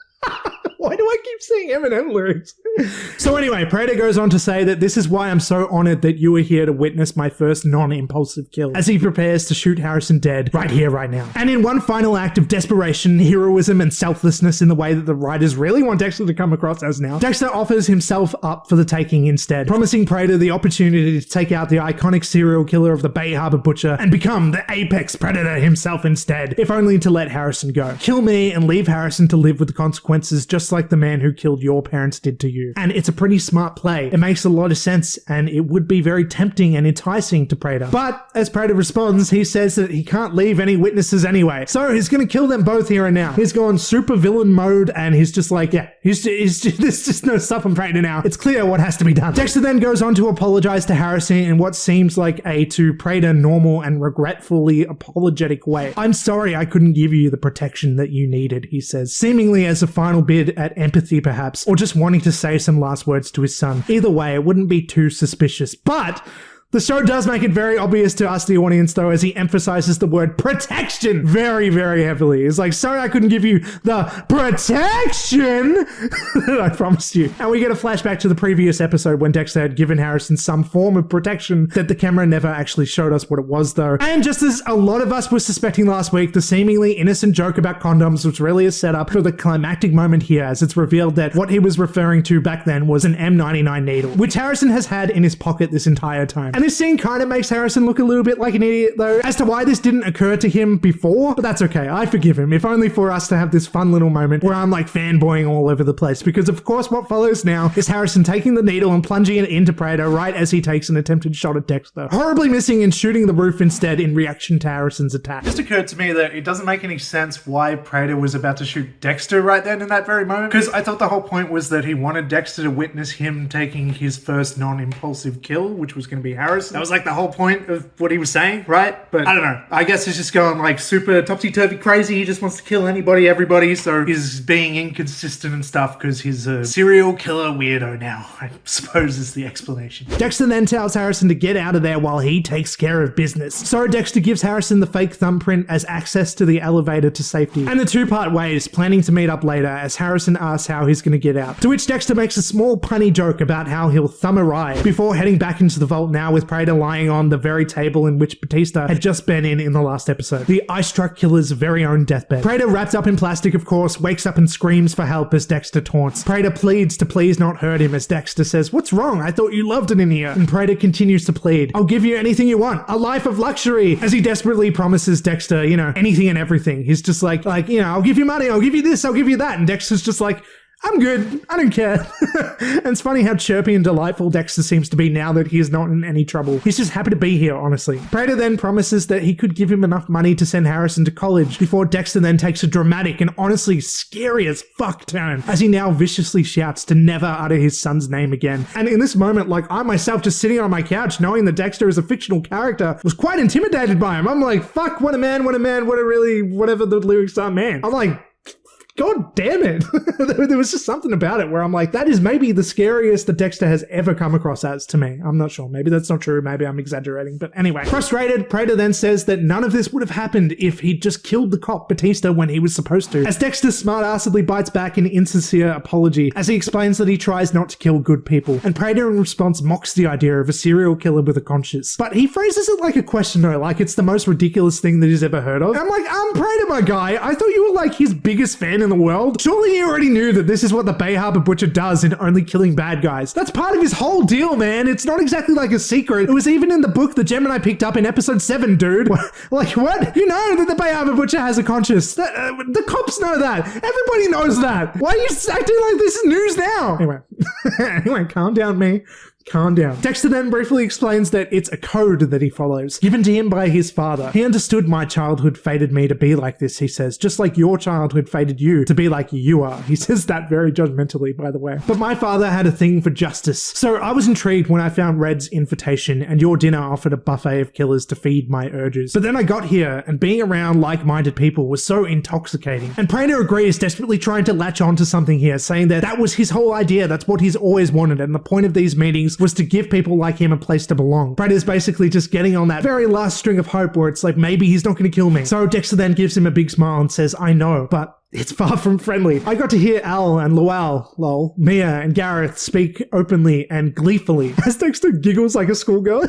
Why do I keep seeing Eminem lyrics? So anyway, Prater goes on to say that this is why I'm so honored that you are here to witness my first non-impulsive kill, as he prepares to shoot Harrison dead right here, right now. And in one final act of desperation, heroism, and selflessness in the way that the writers really want Dexter to come across as now, Dexter offers himself up for the taking instead, promising Prater the opportunity to take out the iconic serial killer of the Bay Harbour Butcher and become the apex predator himself instead, if only to let Harrison go. Kill me and leave Harrison to live with the consequences, just like the man who killed your parents did to you. And it's a pretty smart play. It makes a lot of sense, and it would be very tempting and enticing to Prater. But as Prater responds, he says that he can't leave any witnesses anyway, so he's gonna kill them both here and now. He's gone super villain mode, and he's just like, yeah, there's just no stopping Prater now. It's clear what has to be done. Dexter then goes on to apologize to Harrison in what seems like a to Prater normal and regretfully apologetic way. I'm sorry I couldn't give you the protection that you needed, he says, seemingly as a final bid at empathy perhaps, or just wanting to say some last words to his son. Either way, it wouldn't be too suspicious. But the show does make it very obvious to us, the audience, though, as he emphasizes the word protection very, very heavily. It's like, sorry I couldn't give you the protection that I promised you. And we get a flashback to the previous episode when Dexter had given Harrison some form of protection that the camera never actually showed us what it was, though. And just as a lot of us were suspecting last week, the seemingly innocent joke about condoms was really a setup for the climactic moment here, as it's revealed that what he was referring to back then was an M99 needle, which Harrison has had in his pocket this entire time. And this scene kind of makes Harrison look a little bit like an idiot, though, as to why this didn't occur to him before, but that's okay. I forgive him, if only for us to have this fun little moment where I'm like fanboying all over the place, because of course what follows now is Harrison taking the needle and plunging it into Prater right as he takes an attempted shot at Dexter, horribly missing and shooting the roof instead in reaction to Harrison's attack. It just occurred to me that it doesn't make any sense why Prater was about to shoot Dexter right then in that very moment, because I thought the whole point was that he wanted Dexter to witness him taking his first non-impulsive kill, which was going to be Harrison. That was like the whole point of what he was saying, right? But I don't know. I guess he's just going like super topsy-turvy crazy. He just wants to kill anybody, everybody. So he's being inconsistent and stuff because he's a serial killer weirdo now, I suppose is the explanation. Dexter then tells Harrison to get out of there while he takes care of business. So Dexter gives Harrison the fake thumbprint as access to the elevator to safety. And the two part ways, planning to meet up later as Harrison asks how he's going to get out. To which Dexter makes a small punny joke about how he'll thumb a ride before heading back into the vault now with Prater lying on the very table in which Batista had just been in the last episode. The ice-struck killer's very own deathbed. Prater, wrapped up in plastic of course, wakes up and screams for help as Dexter taunts. Prater pleads to please not hurt him as Dexter says, "What's wrong? I thought you loved it in here." And Prater continues to plead, "I'll give you anything you want, a life of luxury," as he desperately promises Dexter, anything and everything. He's just like, I'll give you money, I'll give you this, I'll give you that. And Dexter's just like, I'm good. I don't care. And it's funny how chirpy and delightful Dexter seems to be now that he is not in any trouble. He's just happy to be here, honestly. Prater then promises that he could give him enough money to send Harrison to college before Dexter then takes a dramatic and honestly scary as fuck turn as he now viciously shouts to never utter his son's name again. And in this moment, I myself just sitting on my couch knowing that Dexter is a fictional character was quite intimidated by him. I'm like, fuck, what a man, what a really, whatever the lyrics are, man. I'm like, God damn it. There was just something about it where I'm like, that is maybe the scariest that Dexter has ever come across as to me. I'm not sure. Maybe that's not true. Maybe I'm exaggerating. But anyway, frustrated, Prater then says that none of this would have happened if he'd just killed the cop Batista when he was supposed to. As Dexter smart-assedly bites back an insincere apology as he explains that he tries not to kill good people. And Prater in response mocks the idea of a serial killer with a conscience. But he phrases it like a question though, like it's the most ridiculous thing that he's ever heard of. I'm like, Prater, my guy, I thought you were like his biggest fan in the world. Surely you already knew that this is what the Bay Harbour Butcher does in only killing bad guys. That's part of his whole deal, man. It's not exactly like a secret. It was even in the book that Gemini picked up in episode 7, dude. Like, what? You know that the Bay Harbour Butcher has a conscience. The cops know that. Everybody knows that. Why are you acting like this is news now? Anyway, calm down, me. Calm down. Dexter then briefly explains that it's a code that he follows, given to him by his father. He understood my childhood fated me to be like this, he says, just like your childhood fated you to be like you are. He says that very judgmentally, by the way. But my father had a thing for justice. So I was intrigued when I found Red's invitation and your dinner offered a buffet of killers to feed my urges. But then I got here and being around like-minded people was so intoxicating. And Prater agrees, desperately trying to latch on to something here, saying that was his whole idea. That's what he's always wanted. And the point of these meetings was to give people like him a place to belong. Prater's basically just getting on that very last string of hope where it's like, maybe he's not going to kill me. So Dexter then gives him a big smile and says, I know, but It's far from friendly. I got to hear Al and Lual, lol, Mia and Gareth speak openly and gleefully as Dexter giggles like a schoolgirl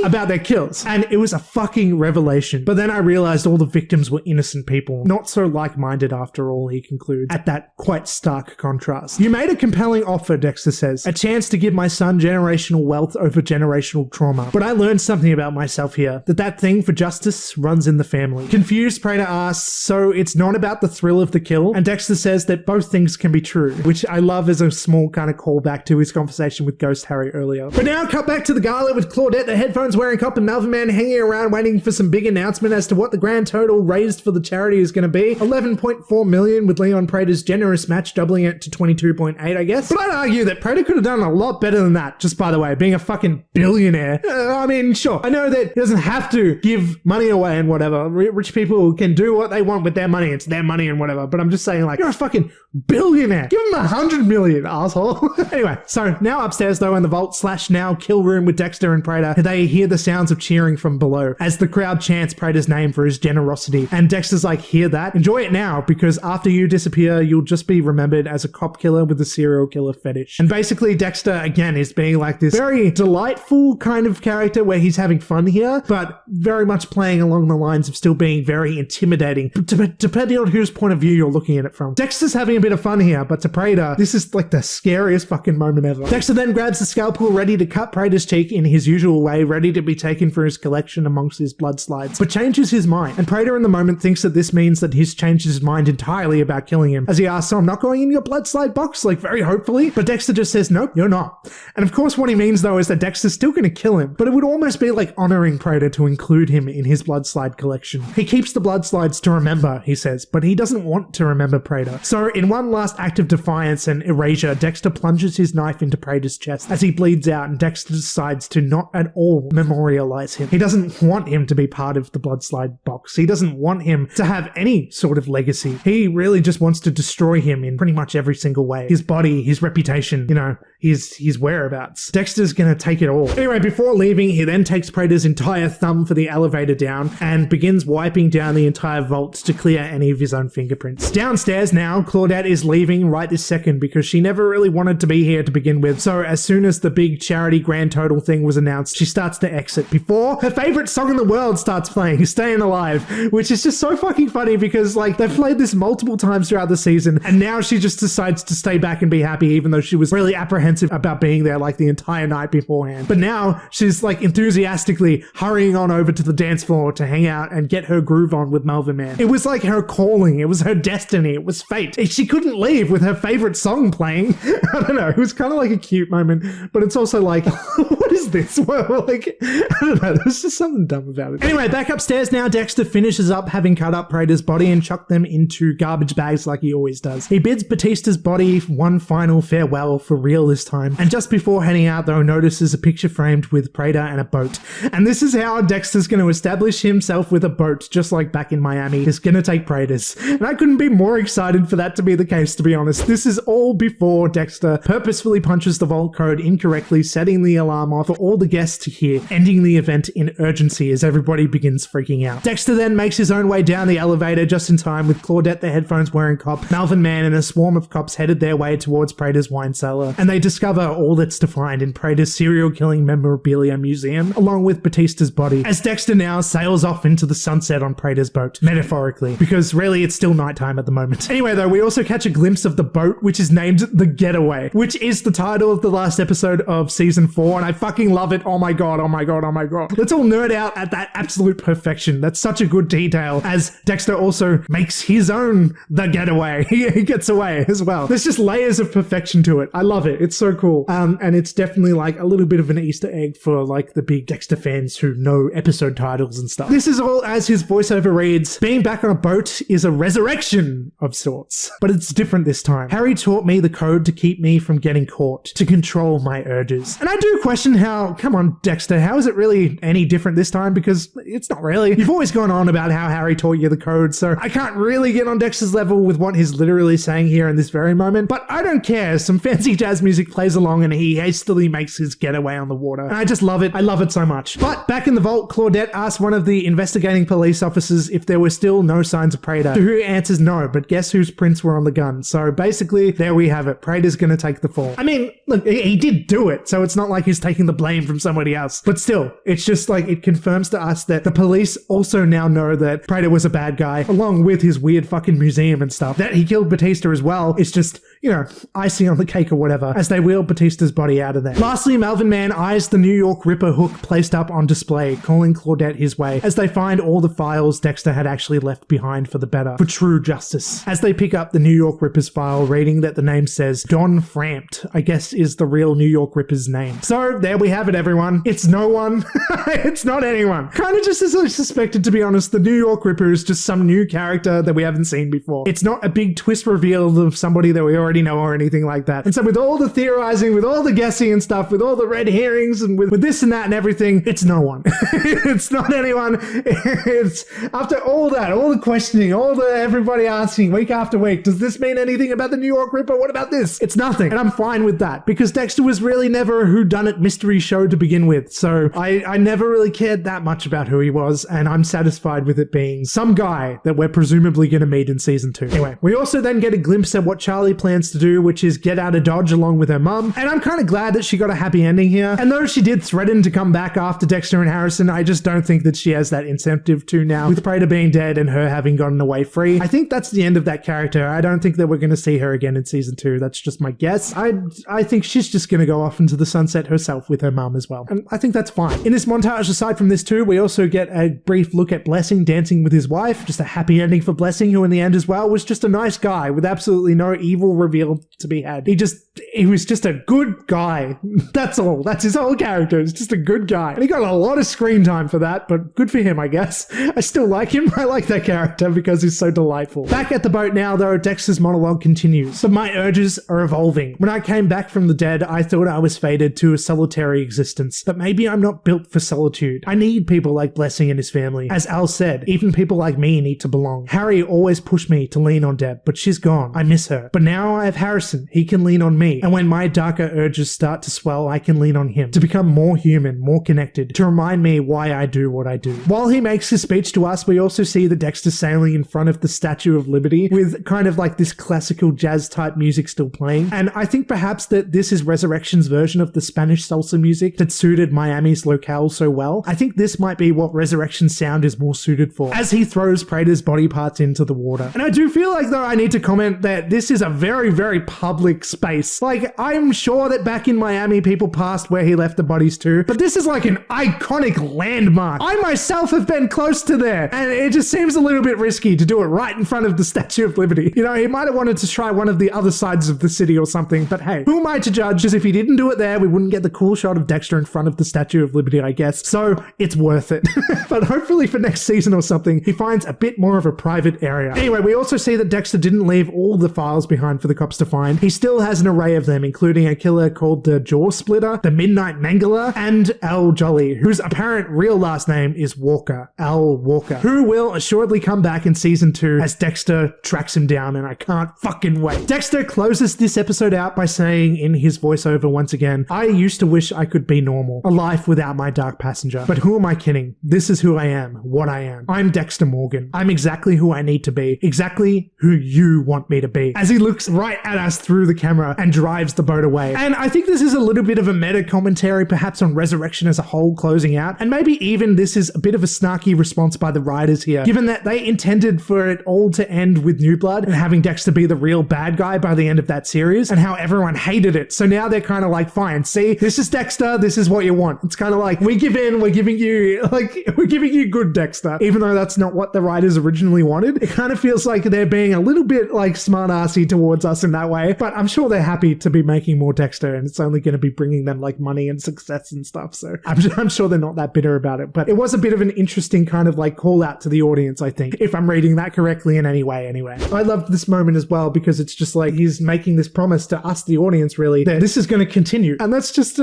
about their kills. And it was a fucking revelation. But then I realized all the victims were innocent people, not so like-minded after all, he concludes, at that quite stark contrast. You made a compelling offer, Dexter says, a chance to give my son generational wealth over generational trauma. But I learned something about myself here, that thing for justice runs in the family. Confused, Prater asks, so it's not about the thrill of the kill? And Dexter says that both things can be true, which I love as a small kind of callback to his conversation with Ghost Harry earlier. But now cut back to the gala with Claudette, the headphones wearing cop, and Melvin Man hanging around waiting for some big announcement as to what the grand total raised for the charity is going to be. 11.4 million, with Leon Prater's generous match doubling it to 22.8, I guess. But I'd argue that Prater could have done a lot better than that, just by the way, being a fucking billionaire. I mean, sure, I know that he doesn't have to give money away and whatever. Rich people can do what they want with their money. It's their money and whatever. But I'm just saying, like, you're a fucking billionaire. Give him 100 million, asshole. Anyway, so now upstairs though in the vault / now kill room with Dexter and Prater, they hear the sounds of cheering from below as the crowd chants Prater's name for his generosity. And Dexter's like, hear that? Enjoy it now, because after you disappear, you'll just be remembered as a cop killer with a serial killer fetish. And basically Dexter, again, is being like this very delightful kind of character where he's having fun here, but very much playing along the lines of still being very intimidating, depending on whose point of view you're looking at it from. Dexter's having a bit of fun here, but to Prater, this is like the scariest fucking moment ever. Dexter then grabs the scalpel ready to cut Prater's cheek in his usual way, ready to be taken for his collection amongst his blood slides, but changes his mind. And Prater in the moment thinks that this means that he's changed his mind entirely about killing him, as he asks, so I'm not going in your blood slide box, like very hopefully, but Dexter just says, nope, you're not. And of course what he means though is that Dexter's still going to kill him, but it would almost be like honoring Prater to include him in his blood slide collection. He keeps the blood slides to remember, he says, but he doesn't want to remember Prater. So in one last act of defiance and erasure, Dexter plunges his knife into Prater's chest as he bleeds out, and Dexter decides to not at all memorialize him. He doesn't want him to be part of the blood slide box. He doesn't want him to have any sort of legacy. He really just wants to destroy him in pretty much every single way. His body, his reputation, you know, his whereabouts. Dexter's gonna take it all. Anyway, before leaving, he then takes Prater's entire thumb for the elevator down and begins wiping down the entire vault to clear any of his own fingerprints. Downstairs now, Claudette is leaving right this second because she never really wanted to be here to begin with. So as soon as the big charity grand total thing was announced, she starts to exit before her favorite song in the world starts playing, Staying Alive, which is just so fucking funny because like they've played this multiple times throughout the season and now she just decides to stay back and be happy even though she was really apprehensive about being there like the entire night beforehand. But now she's like enthusiastically hurrying on over to the dance floor to hang out and get her groove on with Melvin Man. It was like her calling. It was her destiny. It was fate. She couldn't leave with her favorite song playing. I don't know. It was kind of like a cute moment, but it's also like, what is this? Well, like, I don't know. There's just something dumb about it. Anyway, back upstairs now, Dexter finishes up having cut up Prater's body and chucked them into garbage bags like he always does. He bids Batista's body one final farewell for real this time. And just before heading out though, notices a picture framed with Prater and a boat. And this is how Dexter's going to establish himself with a boat, just like back in Miami. He's going to take Prater's. And I couldn't be more excited for that to be the case, to be honest. This is all before Dexter purposefully punches the vault code incorrectly, setting the alarm off for all the guests to hear, ending the event in urgency as everybody begins freaking out. Dexter then makes his own way down the elevator just in time, with Claudette, the headphones wearing cop, Melvin Man and a swarm of cops headed their way towards Prater's wine cellar, and they discover all that's to find in Prater's serial killing memorabilia museum, along with Batista's body, as Dexter now sails off into the sunset on Prater's boat, metaphorically, because really it's still nighttime at the moment. Anyway though, we also catch a glimpse of the boat, which is named The Getaway, which is the title of the last episode of season 4, and I fucking love it. Oh my god, oh my god, oh my god. Let's all nerd out at that absolute perfection. That's such a good detail, as Dexter also makes his own The Getaway. He gets away as well. There's just layers of perfection to it. I love it. It's so cool. And it's definitely like a little bit of an Easter egg for like the big Dexter fans who know episode titles and stuff. This is all as his voiceover reads, being back on a boat is a resurrection of sorts, but it's different this time. Harry taught me the code to keep me from getting caught, to control my urges. And I do question how, come on Dexter, how is it really any different this time? Because it's not really. You've always gone on about how Harry taught you the code, so I can't really get on Dexter's level with what he's literally saying here in this very moment, but I don't care. Some fancy jazz music music plays along and he hastily makes his getaway on the water. And I just love it. I love it so much. But back in the vault, Claudette asks one of the investigating police officers if there were still no signs of Prater, to who answers no, but guess whose prints were on the gun? So basically, there we have it. Prater's gonna take the fall. I mean, look, he did do it, so it's not like he's taking the blame from somebody else. But still, it's just like it confirms to us that the police also now know that Prater was a bad guy, along with his weird fucking museum and stuff. That he killed Batista as well is just, you know, icing on the cake or whatever, as they wheel Batista's body out of there. Lastly, Melvin Man eyes the New York Ripper hook placed up on display, calling Claudette his way, as they find all the files Dexter had actually left behind for the better, for true justice. As they pick up the New York Ripper's file, reading that the name says Don Frampt, I guess is the real New York Ripper's name. So there we have it, everyone. It's no one. It's not anyone. Kind of just as I suspected, to be honest. The New York Ripper is just some new character that we haven't seen before. It's not a big twist reveal of somebody that we already know or anything like that. And so with all the theorizing, with all the guessing and stuff, with all the red herrings and with this and that and everything, it's no one. It's not anyone. It's after all that, all the questioning, all the everybody asking week after week, does this mean anything about the New York Ripper? What about this? It's nothing. And I'm fine with that because Dexter was really never a whodunit mystery show to begin with. So I never really cared that much about who he was, and I'm satisfied with it being some guy that we're presumably going to meet in season 2. Anyway, we also then get a glimpse at what Charlie plans to do, which is get out of Dodge along with her mum. And I'm kind of glad that she got a happy ending here. And though she did threaten to come back after Dexter and Harrison, I just don't think that she has that incentive to now, with Prater being dead and her having gotten away free. I think that's the end of that character. I don't think that we're going to see her again in season 2. That's just my guess. I think she's just going to go off into the sunset herself with her mum as well. And I think that's fine. In this montage, aside from this too, we also get a brief look at Blessing dancing with his wife. Just a happy ending for Blessing, who in the end as well was just a nice guy with absolutely no evil revealed to be had. He was just a good guy. That's all. That's his whole character. He's just a good guy. And he got a lot of screen time for that, but good for him, I guess. I still like him. I like that character because he's so delightful. Back at the boat now, though, Dexter's monologue continues. But my urges are evolving. When I came back from the dead, I thought I was fated to a solitary existence. But maybe I'm not built for solitude. I need people like Blessing and his family. As Al said, even people like me need to belong. Harry always pushed me to lean on Deb, but she's gone. I miss her. But now I have Harrison. He can lean on me. And when my darker urges start to swell, I can lean on him to become more human, more connected, to remind me why I do what I do. While he makes his speech to us, we also see the Dexter sailing in front of the Statue of Liberty with kind of like this classical jazz type music still playing. And I think perhaps that this is Resurrection's version of the Spanish salsa music that suited Miami's locale so well. I think this might be what Resurrection's sound is more suited for, as he throws Prater's body parts into the water. And I do feel like, though, I need to comment that this is a very, very public space. Like, I'm sure that back in Miami, people passed where he left the bodies too, but this is like an iconic landmark. I myself have been close to there, and it just seems a little bit risky to do it right in front of the Statue of Liberty. You know, he might have wanted to try one of the other sides of the city or something, but hey, who am I to judge? Because if he didn't do it there, we wouldn't get the cool shot of Dexter in front of the Statue of Liberty, I guess. So it's worth it. But hopefully for next season or something, he finds a bit more of a private area. Anyway, we also see that Dexter didn't leave all the files behind for the cops to find. He still has an array of them, including a killer called the Jaw Splitter, the Midnight Mangler, and Al Jolly, whose apparent real last name is Walker, Al Walker, who will assuredly come back in season 2 as Dexter tracks him down, and I can't fucking wait. Dexter closes this episode out by saying in his voiceover once again, I used to wish I could be normal, a life without my dark passenger. But who am I kidding? This is who I am, what I am. I'm Dexter Morgan. I'm exactly who I need to be, exactly who you want me to be. As he looks right at us through the camera and drives the boat away. And I think this is a little bit of a meta commentary perhaps on Resurrection as a whole closing out, and maybe even this is a bit of a snarky response by the writers here, given that they intended for it all to end with New Blood and having Dexter be the real bad guy by the end of that series, and how everyone hated it. So now they're kind of like, fine, see, this is Dexter, this is what you want. It's kind of like, we give in, we're giving you good Dexter, even though that's not what the writers originally wanted. It kind of feels like they're being a little bit like smart-assy towards us in that way, but I'm sure they're happy to be making more Dexter, and it's only going to be bringing them like money and success and stuff, so I'm sure they're not that bitter about it. But it was a bit of an interesting kind of like call out to the audience, I think, if I'm reading that correctly in any way anyway. I loved this moment as well because it's just like he's making this promise to us, the audience, really, that this is going to continue, and that's just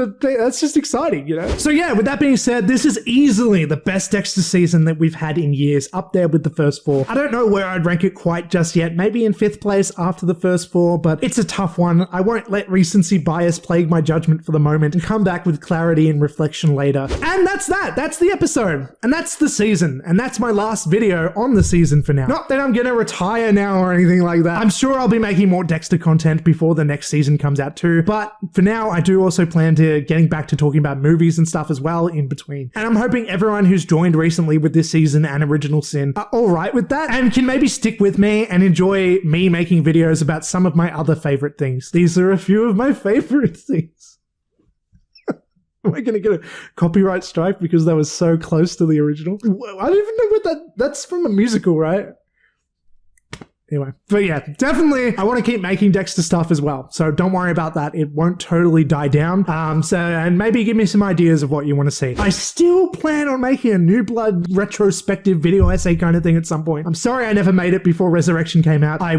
exciting, you know? So yeah, with that being said, this is easily the best Dexter season that we've had in years, up there with the first 4. I don't know where I'd rank it quite just yet, maybe in 5th place after the first 4, but it's a tough one. I won't let let recency bias plague my judgment for the moment and come back with clarity and reflection later. And that's that. That's the episode. And that's the season. And that's my last video on the season for now. Not that I'm gonna retire now or anything like that. I'm sure I'll be making more Dexter content before the next season comes out too. But for now, I do also plan to getting back to talking about movies and stuff as well in between. And I'm hoping everyone who's joined recently with this season and Original Sin are all right with that and can maybe stick with me and enjoy me making videos about some of my other favorite things. These are a few of my favorite things. Am I going to get a copyright strike because that was so close to the original? I don't even know what that's from a musical, right? Anyway, but yeah, definitely I want to keep making Dexter stuff as well. So don't worry about that. It won't totally die down. And maybe give me some ideas of what you want to see. I still plan on making a New Blood retrospective video essay kind of thing at some point. I'm sorry I never made it before Resurrection came out. I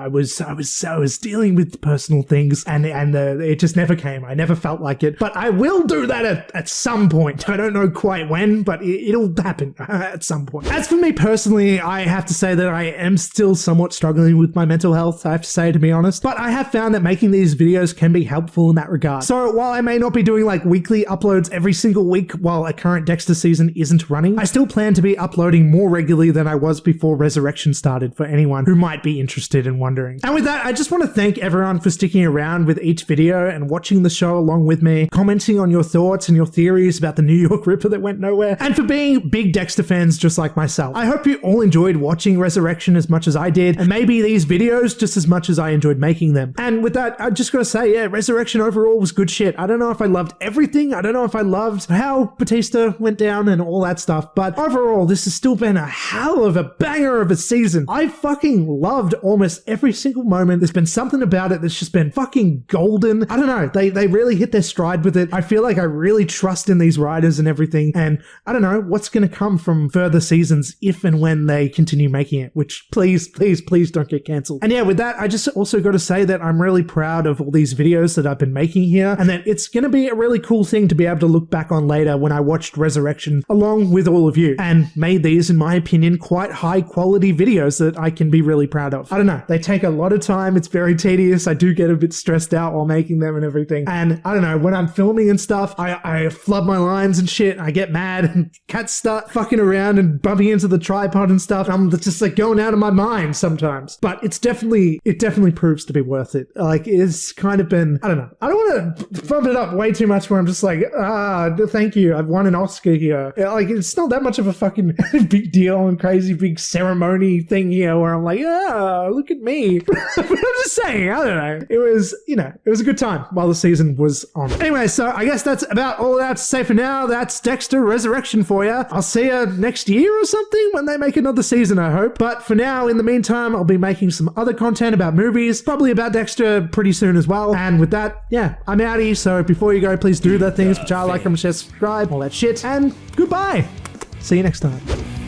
was dealing with personal things and it just never came. I never felt like it, but I will do that at some point. I don't know quite when, but it'll happen at some point. As for me personally, I have to say that I am still somewhat struggling with my mental health, I have to say, to be honest, but I have found that making these videos can be helpful in that regard. So while I may not be doing like weekly uploads every single week while a current Dexter season isn't running, I still plan to be uploading more regularly than I was before Resurrection started, for anyone who might be interested and wondering. And with that, I just want to thank everyone for sticking around with each video and watching the show along with me, commenting on your thoughts and your theories about the New York Ripper that went nowhere, and for being big Dexter fans just like myself. I hope you all enjoyed watching Resurrection as much as I did, and maybe these videos just as much as I enjoyed making them. And with that, I just gotta say, yeah, Resurrection overall was good shit. I don't know if I loved everything. I don't know if I loved how Batista went down and all that stuff, but overall, this has still been a hell of a banger of a season. I fucking loved almost every single moment. There's been something about it that's just been fucking golden. I don't know. They really hit their stride with it. I feel like I really trust in these writers and everything, and I don't know what's gonna come from further seasons if and when they continue making it, which please don't get cancelled. And yeah, with that, I just also got to say that I'm really proud of all these videos that I've been making here, and that it's going to be a really cool thing to be able to look back on later when I watched Resurrection along with all of you and made these, in my opinion, quite high quality videos that I can be really proud of. I don't know, they take a lot of time. It's very tedious. I do get a bit stressed out while making them and everything. And I don't know, when I'm filming and stuff, I flood my lines and shit. I get mad and cats start fucking around and bumping into the tripod and stuff. I'm just like going out of my mind sometimes, but it definitely proves to be worth it. Like, it's kind of been, I don't know, I don't want to bump it up way too much where I'm just like, thank you, I've won an Oscar here. Like, it's not that much of a fucking big deal and crazy big ceremony thing here where I'm like, look at me. But I'm just saying, I don't know, it was a good time while the season was on. Anyway, so I guess that's about all I have to say for now. That's Dexter Resurrection for you. I'll see you next year or something when they make another season, I hope. But for now, in the meantime, I'll be making some other content about movies, probably about Dexter pretty soon as well. And with that, yeah, I'm outie. So before you go, please do the things which are like, comment, share, subscribe, all that shit. And goodbye. See you next time.